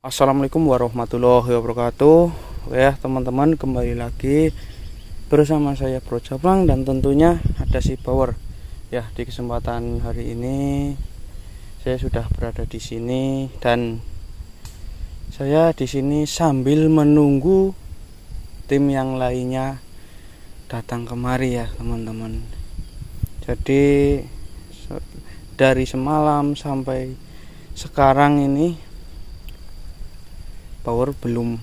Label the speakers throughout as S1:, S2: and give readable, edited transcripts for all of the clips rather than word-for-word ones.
S1: Assalamualaikum warahmatullahi wabarakatuh. Ya teman-teman, kembali lagi bersama saya Bro Japlang dan tentunya ada si Power. Ya, di kesempatan hari ini saya sudah berada di sini dan saya di sini sambil menunggu tim yang lainnya datang kemari ya teman-teman. Jadi dari semalam sampai sekarang ini Power belum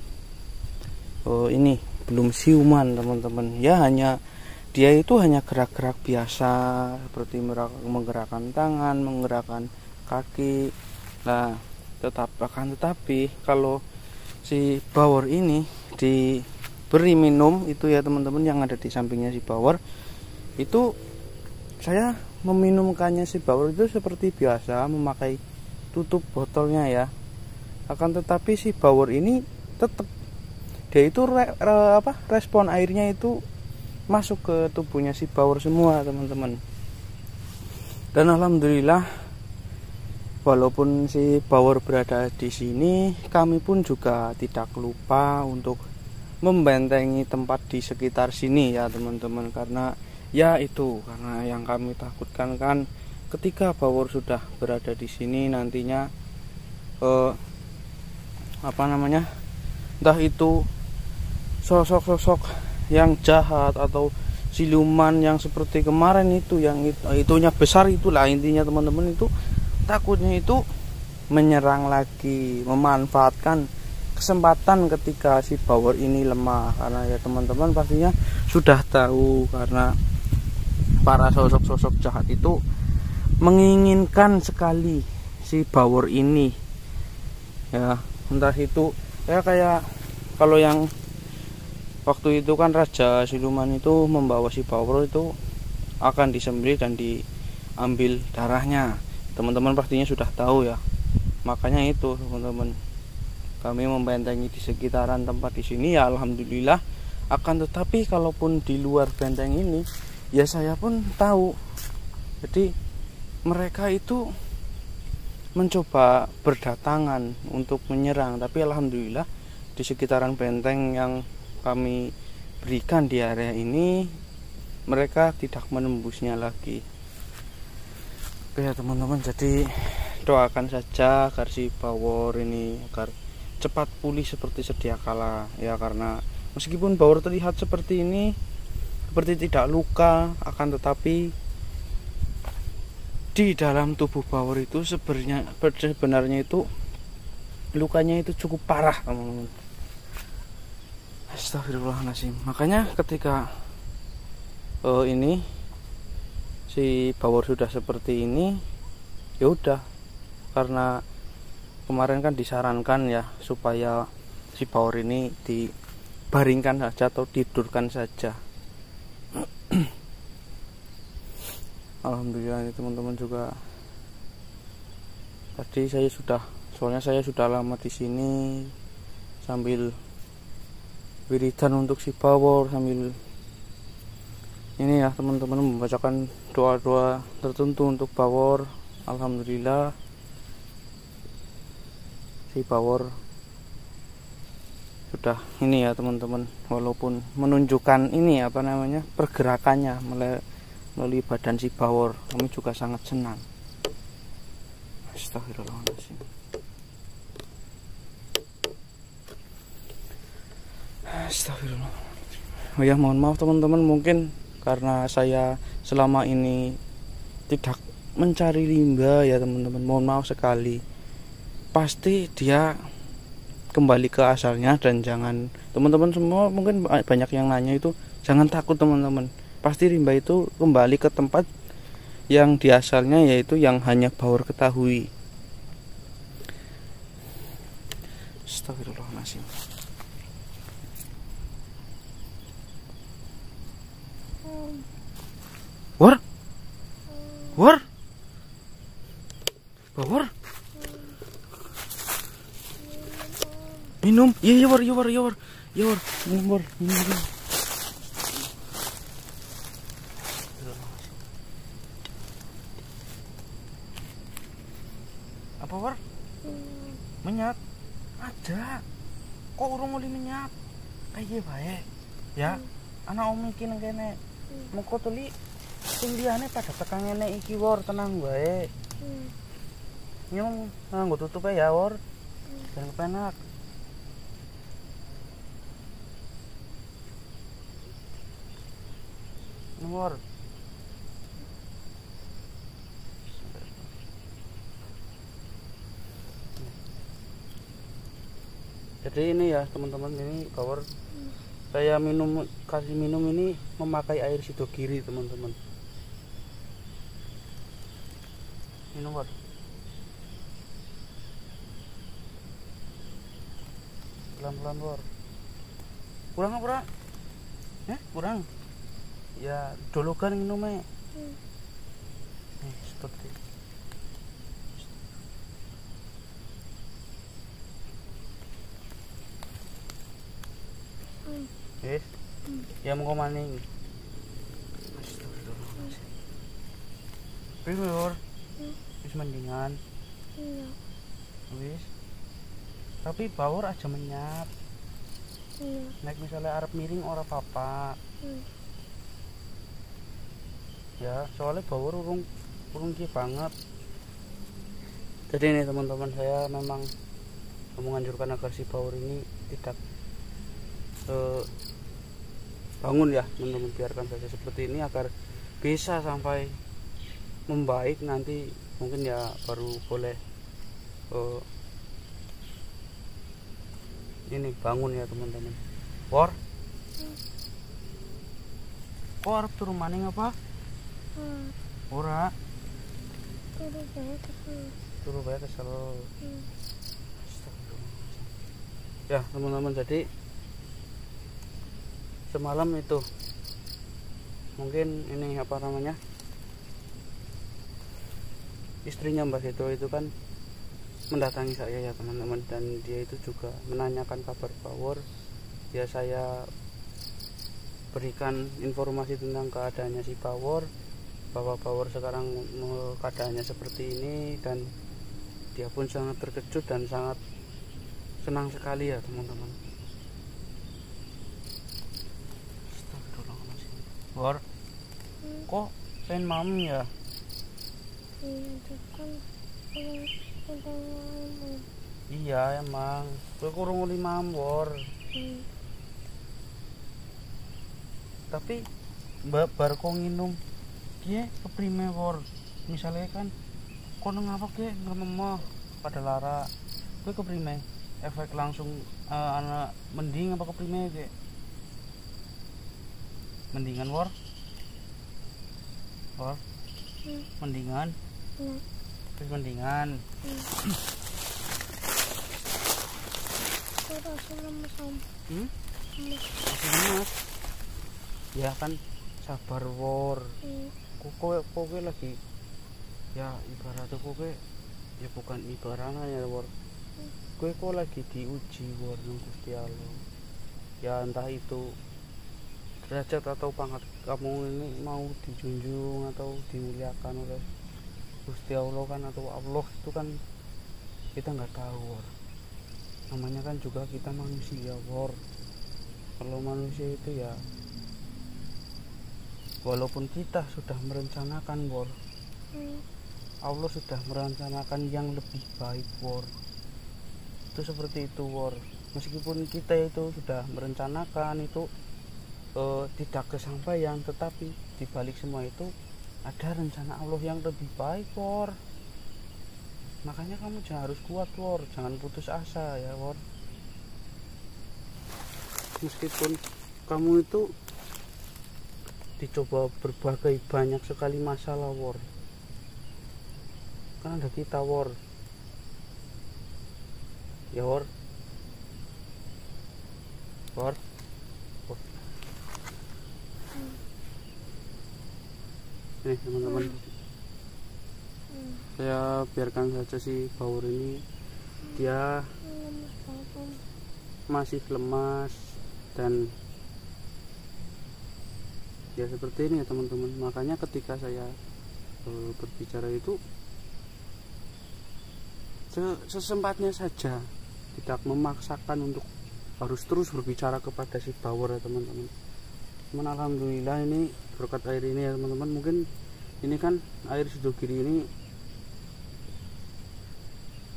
S1: siuman teman-teman. Ya, dia itu hanya gerak-gerak biasa seperti menggerakkan tangan, menggerakkan kaki. Nah, tetapi kalau si Power ini diberi minum itu ya teman-teman, yang ada di sampingnya si Power itu, saya meminumkannya si Power itu seperti biasa memakai tutup botolnya ya. Akan tetapi si Power ini tetap dia itu respon airnya itu masuk ke tubuhnya si Power semua teman-teman. Dan alhamdulillah, walaupun si Power berada di sini, kami pun juga tidak lupa untuk membentengi tempat di sekitar sini ya teman-teman, karena yang kami takutkan kan ketika Power sudah berada di sini nantinya entah itu sosok-sosok yang jahat atau siluman yang seperti kemarin itu, yang itunya besar itulah intinya teman-teman, itu takutnya itu menyerang lagi, memanfaatkan kesempatan ketika si Power ini lemah. Karena ya teman-teman pastinya sudah tahu, karena para sosok-sosok jahat itu menginginkan sekali si Power ini ya. Entah itu ya kayak kalau yang waktu itu kan Raja Siluman itu membawa si Power itu akan disembelih dan diambil darahnya. Teman-teman pastinya sudah tahu ya. Makanya itu teman-teman, kami membentengi di sekitaran tempat di sini ya alhamdulillah. Akan tetapi kalaupun di luar benteng ini ya saya pun tahu. Jadi mereka itu mencoba berdatangan untuk menyerang, tapi alhamdulillah di sekitaran benteng yang kami berikan di area ini mereka tidak menembusnya lagi. Oke ya teman-teman, jadi doakan saja agar si Power ini agar cepat pulih seperti sedia kala ya, karena meskipun Power terlihat seperti ini, seperti tidak luka, akan tetapi di dalam tubuh Power itu sebenarnya itu lukanya itu cukup parah teman-teman. Astagfirullahaladzim. Makanya ketika ini si Power sudah seperti ini, ya udah, karena kemarin kan disarankan ya supaya si Power ini dibaringkan saja atau tidurkan saja. Alhamdulillah ini teman-teman juga. Tadi soalnya saya sudah lama di sini sambil wiridan untuk si Power, sambil ini ya teman-teman membacakan doa-doa tertentu untuk Power. Alhamdulillah si Power sudah ini ya teman-teman, walaupun menunjukkan ini pergerakannya melalui badan si Power, kami juga sangat senang. Astagfirullahaladzim. Astagfirullah. Oh ya, mohon maaf teman-teman, mungkin karena saya selama ini tidak mencari limba ya teman-teman, mohon maaf sekali. Pasti dia kembali ke asalnya, dan jangan teman-teman semua, mungkin banyak yang nanya itu, jangan takut teman-teman. Pasti rimba itu kembali ke tempat yang di asalnya, yaitu yang hanya Power ketahui. Astagfirullahaladzim. War Power minum. Iya war minum. Apa War? Menyat. Ada. Kok urung mulai menyap? Piye bae? Ya, anak om iki nang kene. Mengko tuli sing liyane pada tekan ngene iki wor, tenang bae. Nyong nganggo tutup ya wor. Jangan kepenak. Wor. Jadi ini ya teman-teman, ini power saya kasih minum ini memakai air sidogiri teman-teman. Minum War. Pelan-pelan War. Kurang. Kurang. Ya dologan minumnya. Seperti Yes. Ya mau maning. Astagfirullahaladzim. Wis mendingan.
S2: Iya.
S1: Wis. Tapi bawor aja menyap.
S2: Iya.
S1: Nek misalnya arep miring ora apa-apa. Ya, soalnya bawor urung ki banget. Jadi ini teman-teman, saya memang menganjurkan agar si bawor ini tidak bangun ya teman-teman, biarkan saja seperti ini agar bisa sampai membaik, nanti mungkin ya baru boleh ini bangun ya teman-teman. War kok arep turu maning apa? Ora turu bae kesel. Ya teman-teman, jadi semalam itu mungkin ini apa namanya, istrinya Mbak Seto itu kan mendatangi saya ya teman-teman, dan dia itu juga menanyakan kabar Power. Ya saya berikan informasi tentang keadaannya si Power, bahwa Power sekarang keadaannya seperti ini, dan dia pun sangat terkejut dan sangat senang sekali ya teman-teman. War, kok pengen mam ya? Iya emang, gue kurang nguli mam War. Tapi bar kok nginum, dia keprime War. Misalnya kan, kok ngapa ke ngemeh pada lara, gue keprime, efek langsung anak mending apa keprime ke? Mendingan War? Mendingan? Terus mendingan? Lemes. Ya kan sabar War. Kowe lagi ya ibaratnya kowe ya bukan ibaratnya ya War. Kowe kok lagi diuji War nang Gusti Allah. Ya entah itu derajat atau pangkat kamu ini mau dijunjung atau dimuliakan oleh Gusti Allah kan, atau Allah itu kan kita nggak tahu War. Namanya kan juga kita manusia War. Kalau manusia itu ya walaupun kita sudah merencanakan War, Allah sudah merencanakan yang lebih baik War. Itu seperti itu War. Meskipun kita itu sudah merencanakan itu tidak kesampaian, tetapi dibalik semua itu ada rencana Allah yang lebih baik War. Makanya kamu jangan harus kuat War, jangan putus asa ya War. Meskipun kamu itu dicoba berbagai banyak sekali masalah War, kan ada kita War ya War. Nih teman-teman, saya biarkan saja si Power ini, dia masih lemas dan ya seperti ini ya teman-teman. Makanya ketika saya berbicara itu sesempatnya saja, tidak memaksakan untuk harus terus berbicara kepada si Bawor ya teman-teman. Cuman alhamdulillah ini berkat air ini ya teman-teman. Mungkin ini kan air Sidogiri ini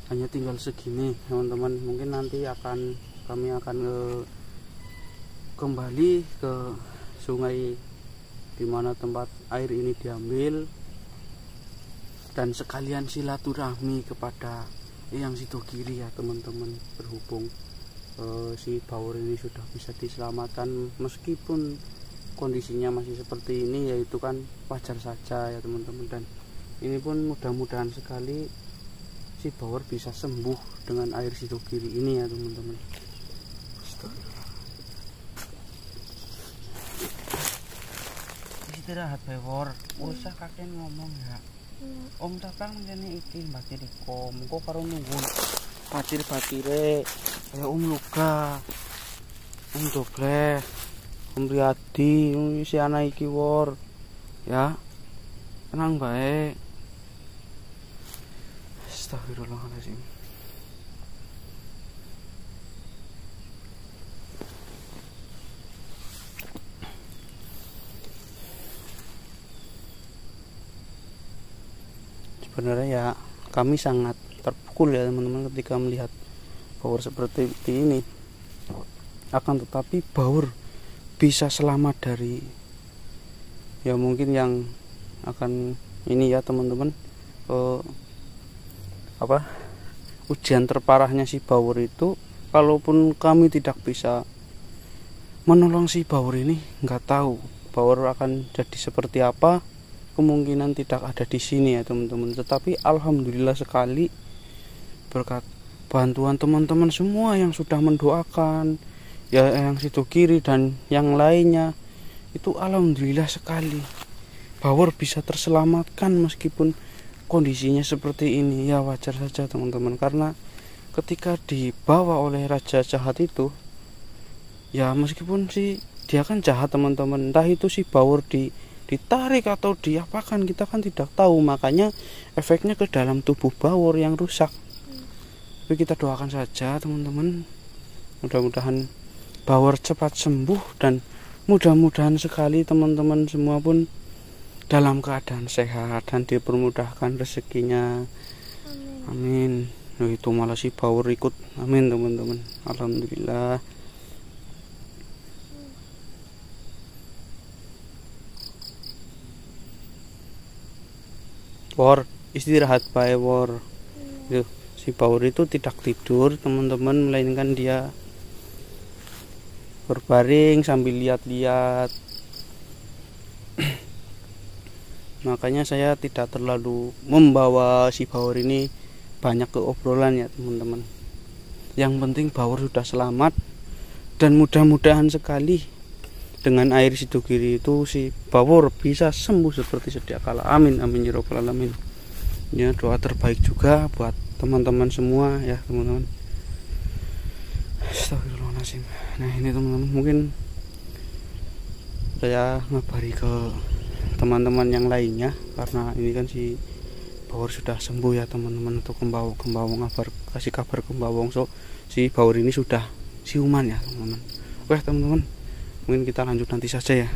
S1: hanya tinggal segini teman-teman. Mungkin nanti kami akan kembali ke sungai dimana tempat air ini diambil, dan sekalian silaturahmi kepada Eyang Sidogiri ya teman-teman. Berhubung si Bawor ini sudah bisa diselamatkan meskipun kondisinya masih seperti ini, yaitu kan wajar saja ya teman-teman. Dan ini pun mudah-mudahan sekali si Bawor bisa sembuh dengan air Sidogiri ini ya teman-teman. Istirahat Bawor, usah kakek ngomong ya. Om Tapang menjadi iki batir iko, muko karo nunggu batir-batire kayak Om Luga, Om Doble, Om Riyadi, si anak iki Wor ya, tenang baik. Astagfirullahaladzim. Sebenarnya ya kami sangat terpukul ya teman-teman ketika melihat Bawor seperti ini. Akan tetapi Bawor bisa selamat dari ya mungkin yang akan ini ya teman-teman, ujian terparahnya si Bawor itu. Kalaupun kami tidak bisa menolong si Bawor ini, nggak tahu Bawor akan jadi seperti apa. Kemungkinan tidak ada di sini ya teman-teman. Tetapi alhamdulillah sekali berkat bantuan teman-teman semua yang sudah mendoakan ya Eyang Sidogiri dan yang lainnya, itu alhamdulillah sekali Bawor bisa terselamatkan meskipun kondisinya seperti ini. Ya wajar saja teman-teman, karena ketika dibawa oleh raja jahat itu ya meskipun sih dia kan jahat teman-teman, entah itu si Bawor ditarik atau diapakan kita kan tidak tahu. Makanya efeknya ke dalam tubuh Bawor yang rusak. Tapi kita doakan saja teman-teman, mudah-mudahan Bawor cepat sembuh, dan mudah-mudahan sekali teman-teman semua pun dalam keadaan sehat dan dipermudahkan rezekinya. Amin. Nah, itu malah si Bawor ikut. Amin teman-teman. Alhamdulillah. Wor, istirahat bae Wor. Si Bawor itu tidak tidur teman-teman, melainkan dia berbaring sambil lihat-lihat. Makanya saya tidak terlalu membawa si Bawor ini banyak ke obrolan ya teman-teman. Yang penting Bawor sudah selamat, dan mudah-mudahan sekali dengan air Sidogiri itu si Bawor bisa sembuh seperti sedia kala. Amin amin ya rabbal alamin. Ya, doa terbaik juga buat teman-teman semua ya teman-teman. Astagfirullahaladzim. Nah ini teman-teman, mungkin saya ngabari ke teman-teman yang lainnya, karena ini kan si Bawor sudah sembuh ya teman-teman. Untuk Kembawong kasih kabar Kembawong, so si Bawor ini sudah siuman ya teman-teman. Oke teman-teman, mungkin kita lanjut nanti saja ya.